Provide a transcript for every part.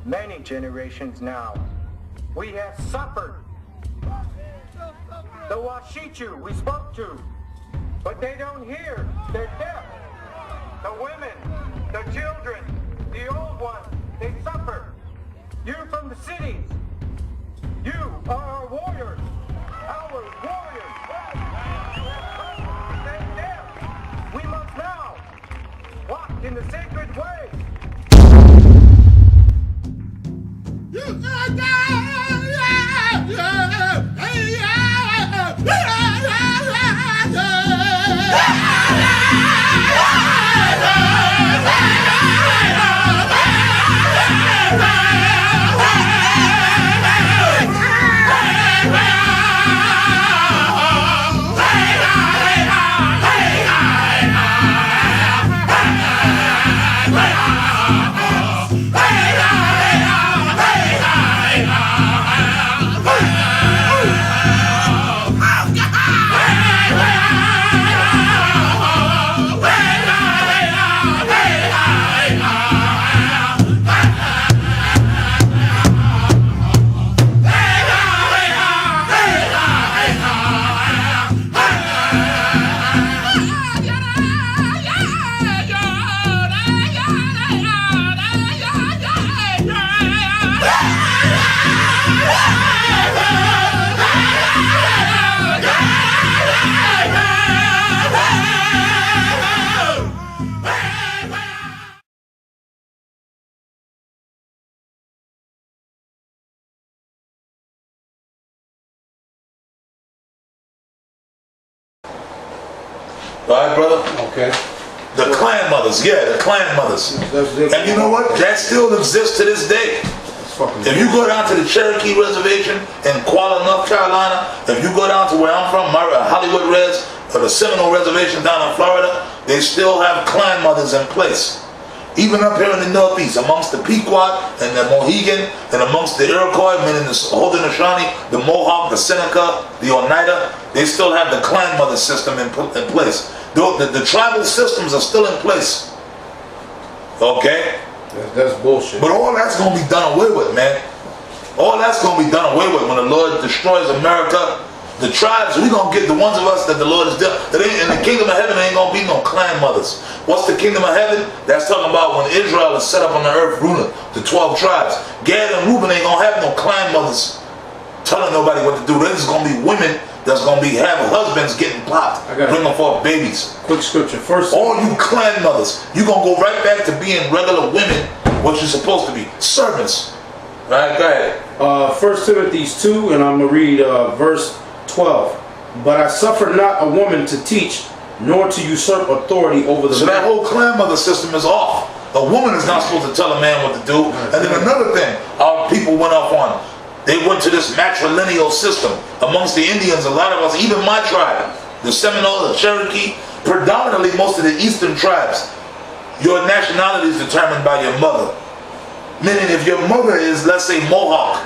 Many generations now, we have suffered. The Washichu we spoke to, but they don't hear. They're deaf. The women, the children, the old ones, they suffer. You're from the cities. You are our warriors. Our warriors. They're deaf. We must now walk in the sacred way. Alright, brother? Okay. The clan mothers, yeah, the clan mothers. And you know what? That still exists to this day. If you go down to the Cherokee Reservation in Kuala, North Carolina, if you go down to where I'm from, Hollywood Res, or the Seminole Reservation down in Florida, they still have clan mothers in place. Even up here in the Northeast, amongst the Pequot and the Mohegan, and amongst the Iroquois, meaning the Haudenosaunee, the Mohawk, the Seneca, the Oneida, they still have the clan mother system in place. The tribal systems are still in place. Okay? That's bullshit. But all that's going to be done away with, man. All that's going to be done away with when the Lord destroys America. The tribes, we're going to get the ones of us that the Lord is done. In the kingdom of heaven, there ain't going to be no clan mothers. What's the kingdom of heaven? That's talking about when Israel is set up on the earth ruling, the 12 tribes. Gad and Reuben ain't going to have no clan mothers telling nobody what to do. There's going to be women that's going to be having husbands getting popped, bringing forth babies. Quick scripture. First, all you clan mothers, you're going to go right back to being regular women, what you're supposed to be, servants. Right, go ahead. 1 Timothy 2, and I'm going to read verse 12. But I suffer not a woman to teach, nor to usurp authority over the So man. that whole clan mother system is off. A woman is not supposed to tell a man what to do. And then another thing our people went off on, they went to this matrilineal system. Amongst the Indians, a lot of us, even my tribe, the Seminole, the Cherokee, predominantly most of the eastern tribes, your nationality is determined by your mother. Meaning if your mother is, let's say, Mohawk,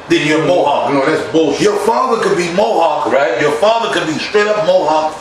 then you're Mohawk. No, that's bullshit. Your father could be Mohawk, right? Your father could be straight up Mohawk,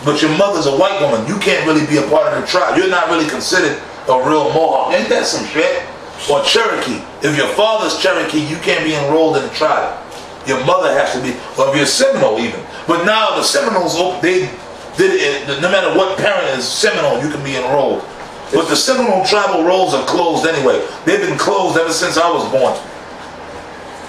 but your mother's a white woman. You can't really be a part of the tribe. You're not really considered a real Mohawk. Ain't that some shit? Or Cherokee. If your father's Cherokee, you can't be enrolled in the tribe. Your mother has to be, or if you're Seminole even. But now the Seminoles, they did it, no matter what parent is Seminole, you can be enrolled. But the Seminole tribal rolls are closed anyway. They've been closed ever since I was born.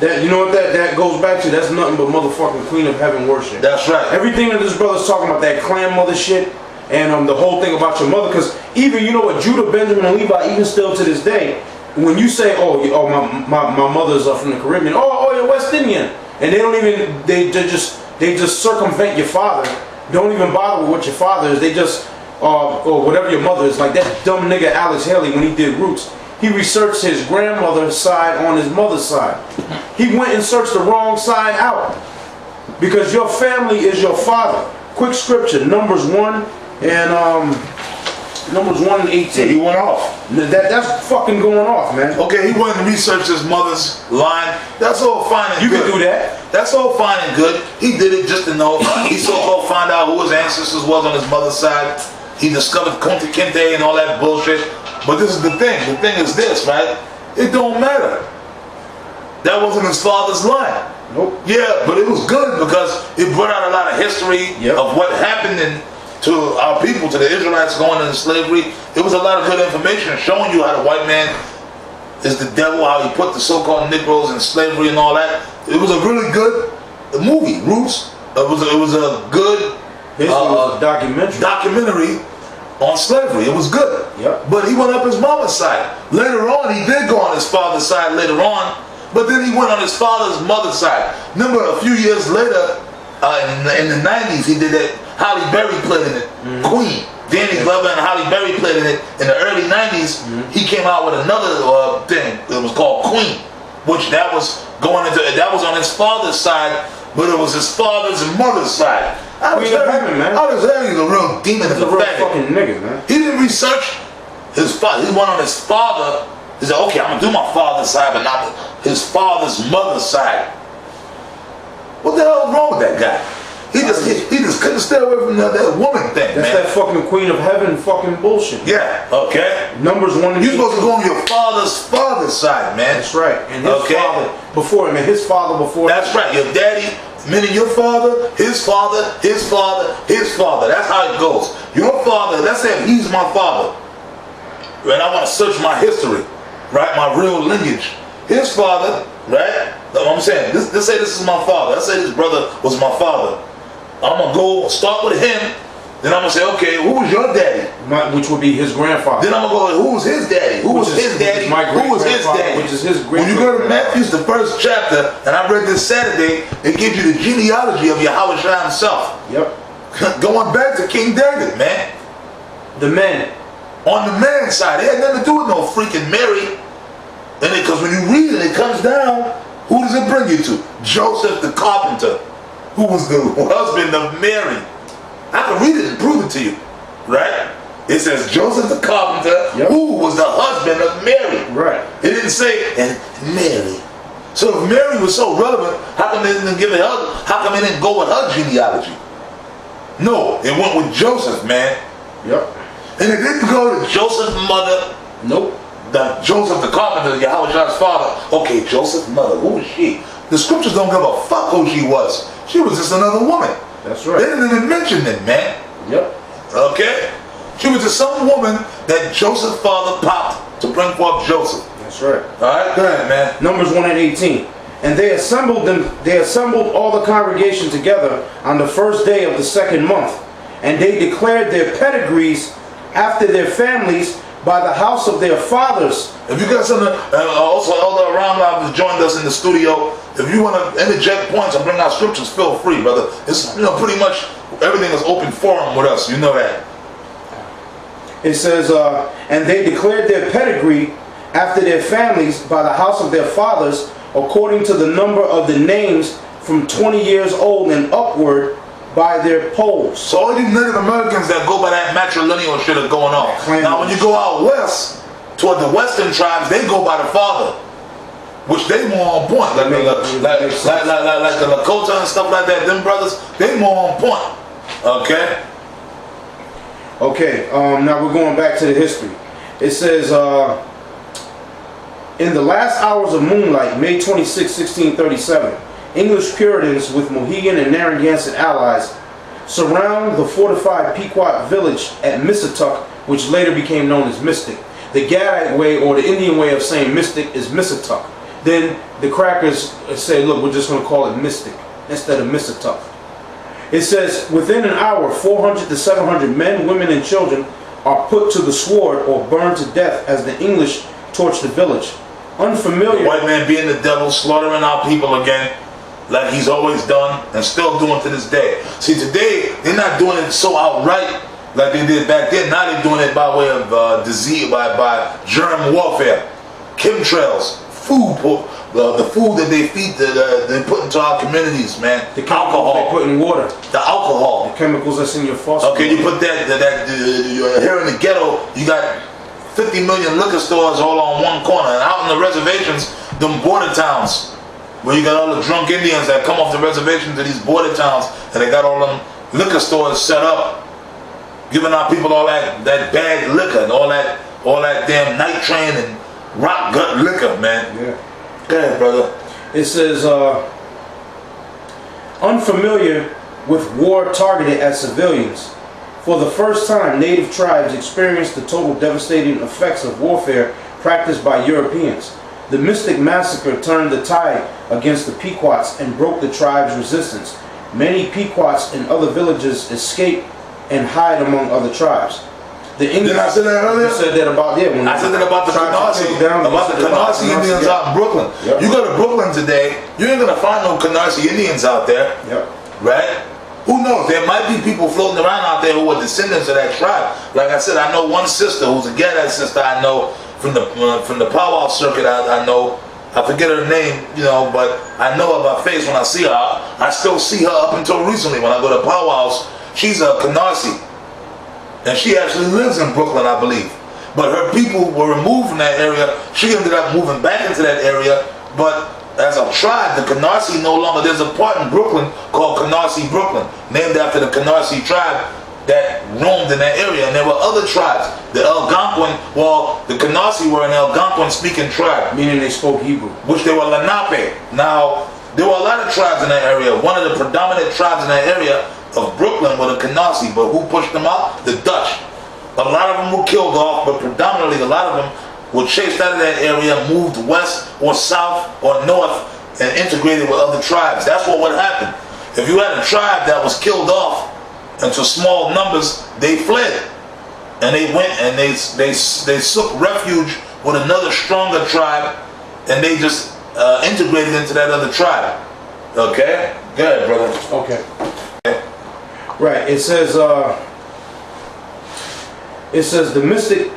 That, you know what that goes back to? That's nothing but motherfucking Queen of Heaven worship. That's right. Everything that this brother's talking about, that clan mother shit, and the whole thing about your mother, because even, you know what, Judah, Benjamin, and Levi, even still to this day, when you say, my mother's from the Caribbean, you're West Indian, and they don't even, they just circumvent your father, don't even bother with what your father is, they just, or whatever your mother is, like that dumb nigga Alex Haley when he did Roots. He researched his grandmother's side on his mother's side. He went and searched the wrong side out. Because your family is your father. Quick scripture, Numbers 1 and 18. Yeah, he went off. That's fucking going off, man. Okay, he went and researched his mother's line. That's all fine and good. You can do that. That's all fine and good. He did it just to know. He so-called find out who his ancestors was on his mother's side. he discovered Kunta Kinte and all that bullshit. But this is the thing. The thing is this, right? It don't matter. That wasn't his father's line. Nope. Yeah, but it was good because it brought out a lot of history of what happened to our people, to the Israelites going into slavery. It was a lot of good information showing you how the white man is the devil, how he put the so-called Negroes in slavery and all that. It was a really good movie, Roots. It was a good documentary on slavery. It was good. Yep. But he went up his mama's side. Later on, he did go on his father's side later on, but then he went on his father's mother's side. Remember, a few years later, in the 90s, he did that. Halle Berry played in it, Queen. Danny Glover and Halle Berry played in it. In the early 90s, he came out with another thing. It was called Queen, which that was on his father's side, but it was his father's and mother's side. I was hearing he's a real demon. He's a real fucking nigga, man. He didn't research his father. He went on his father. He said, okay, I'm gonna do my father's side, but not his father's mother's side. What the hell is wrong with that guy? He just couldn't stay away from that woman thing, That's that fucking Queen of Heaven fucking bullshit. Yeah, okay. Numbers 1 and 2. You're supposed to go on your father's side, man. That's right. And his father before him, and his father before him. That's right. Your daddy, meaning your father, his father, his father, his father. That's how it goes. Your father, let's say he's my father. And I want to search my history, right? My real lineage. His father, right? I'm saying, let's say this is my father. Let's say this brother was my father. I'm going to go start with him. Then I'm going to say, okay, who was your daddy? Which would be his grandfather. Then I'm going to go, who was his daddy? Who was his daddy? Who was his daddy? Which is his great. When you go to Matthew's, the first chapter, and I read this Saturday, it gives you the genealogy of Yahweh Shai himself. Yep. Going back to King David, man. The men. On the man's side, it had nothing to do with no freaking Mary. And because when you read it, it comes down, who does it bring you to? Joseph the carpenter, who was the husband of Mary. I can read it and prove it to you, right? It says Joseph the carpenter, who was the husband of Mary. Right. It didn't say, and Mary. So if Mary was so relevant, how come they didn't give it her? How come they didn't go with her genealogy? No, it went with Joseph, man. Yep. And it didn't go to Joseph's mother. Nope. Joseph the carpenter, Yahweh Shai's father. Okay, Joseph's mother, who was she? The scriptures don't give a fuck who she was. She was just another woman. That's right. They didn't even mention it, man. Yep. Okay? She was just some woman that Joseph's father popped to bring forth Joseph. That's right. Alright, go ahead, man. Numbers 1 and 18. And they assembled all the congregation together on the first day of the second month, and they declared their pedigrees after their families by the house of their fathers. If you got something, also Elder Ramlab has joined us in the studio. If you want to interject points and bring out scriptures, feel free, brother. It's pretty much everything is open forum with us. You know that. It says, and they declared their pedigree after their families by the house of their fathers, according to the number of the names from 20 years old and upward, by their polls. So all these Native Americans that go by that matrilineal shit are going on. Now when you go out west, toward the western tribes, they go by the father, which they more on point. Like the Lakota and stuff like that, them brothers, they more on point. Okay? Okay, now we're going back to the history. It says, in the last hours of moonlight, May 26, 1637, English Puritans with Mohegan and Narragansett allies surround the fortified Pequot village at Missatuck, which later became known as Mystic. The Gadite way, or the Indian way of saying Mystic, is Missatuck. Then the crackers say, look, we're just going to call it Mystic instead of Missatuck. It says, within an hour, 400 to 700 men, women, and children are put to the sword or burned to death as the English torch the village. Unfamiliar. The white man being the devil, slaughtering our people again, like he's always done and still doing to this day. See, today they're not doing it so outright like they did back then. Now they're doing it by way of disease, by germ warfare, chemtrails, food, the food that they feed, they put into our communities, man. The alcohol they put in water. The alcohol. The chemicals that's in your faucet. Okay, you put that here in the ghetto, you got 50 million liquor stores all on one corner. And out in the reservations, them border towns, where you got all the drunk Indians that come off the reservation to these border towns, and they got all them liquor stores set up. giving our people all that bad liquor and all that damn night train and rock gut liquor, man. Yeah. Go ahead, brother. It says, unfamiliar with war targeted at civilians. For the first time, native tribes experienced the total devastating effects of warfare practiced by Europeans. The Mystic Massacre turned the tide against the Pequots and broke the tribe's resistance. Many Pequots and other villages escape and hide among other tribes. The English, did I say that earlier? You said that about them. I said that about the Canarsie Indians out in Brooklyn. Yep. You go to Brooklyn today, you ain't gonna find no Canarsie Indians out there. Yep. Right? Who knows? There might be people floating around out there who are descendants of that tribe. Like I said, I know one sister who's a Gaddite sister I know from the powwow circuit. I know, I forget her name, you know, but I know of her face when I see her. I still see her up until recently when I go to powwows. She's a Canarsie, and she actually lives in Brooklyn, I believe. But her people were removed from that area. She ended up moving back into that area, but as a tribe, the Canarsie no longer. There's a part in Brooklyn called Canarsie, Brooklyn, named after the Canarsie tribe that roamed in that area. And there were other tribes. The Algonquin, well, the Canarsie were an Algonquin-speaking tribe, meaning they spoke Hebrew, which they were Lenape. Now, there were a lot of tribes in that area. One of the predominant tribes in that area of Brooklyn were the Canarsie, but who pushed them out? The Dutch. A lot of them were killed off, but predominantly a lot of them were chased out of that area, moved west or south or north, and integrated with other tribes. That's what would happen. If you had a tribe that was killed off into small numbers, they fled. And they went and they sought refuge with another stronger tribe, and they just integrated into that other tribe. Okay? Go ahead, brother. Okay. Right. It says the Mystic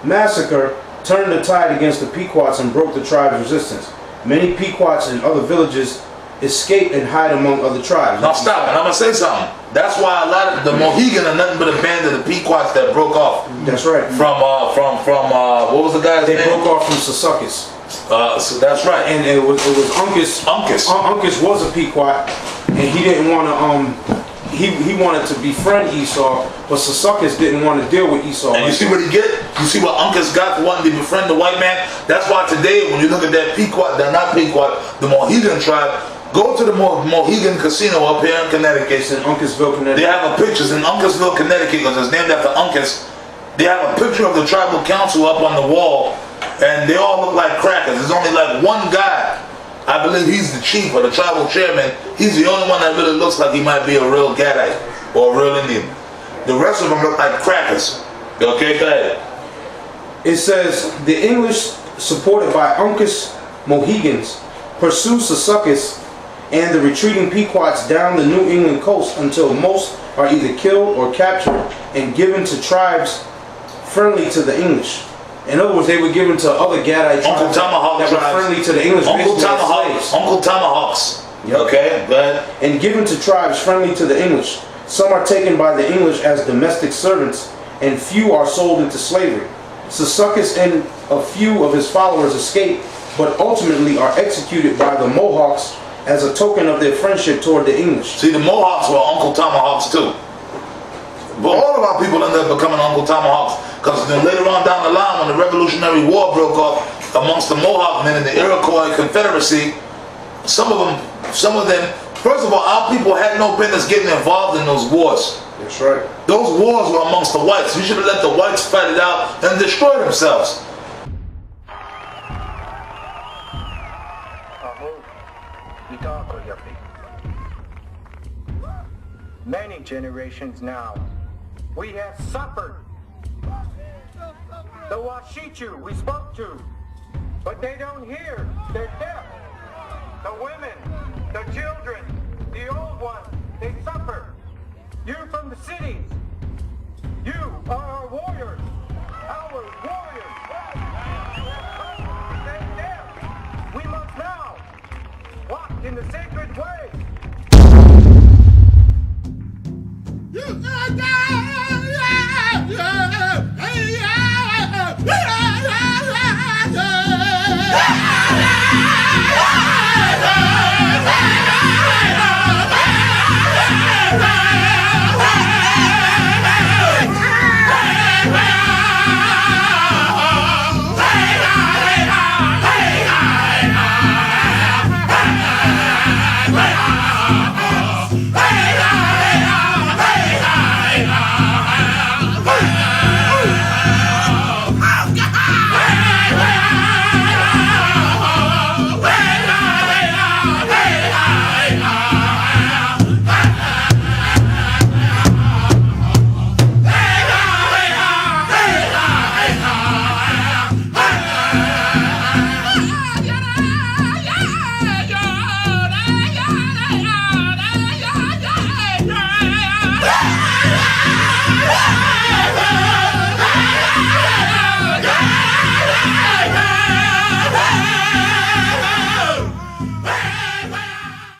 Massacre turned the tide against the Pequots and broke the tribe's resistance. Many Pequots and other villages escape and hide among other tribes. Now stop, and I'm gonna say something. That's why a lot of the Mohegan are nothing but a band of the Pequots that broke off. That's right. From what was the guy's name? They broke off from Succus. So that's right. And it was Uncas. Uncas was a Pequot, and he didn't want to he wanted to befriend Esau, but Succus didn't want to deal with Esau. And you see what he get? You see what Uncas got for wanting to befriend the white man? That's why today, when you look at that Pequot, not Pequot, the Mohegan tribe, go to the Mohegan Casino up here in Connecticut. It's in Uncasville, Connecticut. They have a picture in Uncasville, Connecticut, because it's named after Uncas. They have a picture of the tribal council up on the wall, and they all look like crackers. There's only like one guy. I believe he's the chief or the tribal chairman. He's the only one that really looks like he might be a real Gaddite or a real Indian. The rest of them look like crackers. Okay, go ahead. It says, the English, supported by Uncas Mohegans, pursue Succus and the retreating Pequots down the New England coast until most are either killed or captured and given to tribes friendly to the English. In other words, they were given to other Gaddite tribes that were friendly to the English. Uncle Tomahawks. Yep. Okay, go ahead. And given to tribes friendly to the English. Some are taken by the English as domestic servants, and few are sold into slavery. Succus and a few of his followers escape, but ultimately are executed by the Mohawks as a token of their friendship toward the English. See, the Mohawks were Uncle Tomahawks too. But all of our people ended up becoming Uncle Tomahawks, because then later on down the line, when the Revolutionary War broke off amongst the Mohawk men in the Iroquois Confederacy, some of them, first of all, our people had no business getting involved in those wars. That's right. Those wars were amongst the whites. You should have let the whites fight it out and destroy themselves. Many generations now, we have suffered. The Washichu we spoke to, but they don't hear. They're deaf. The women, the children, the old ones, they suffer. You're from the cities.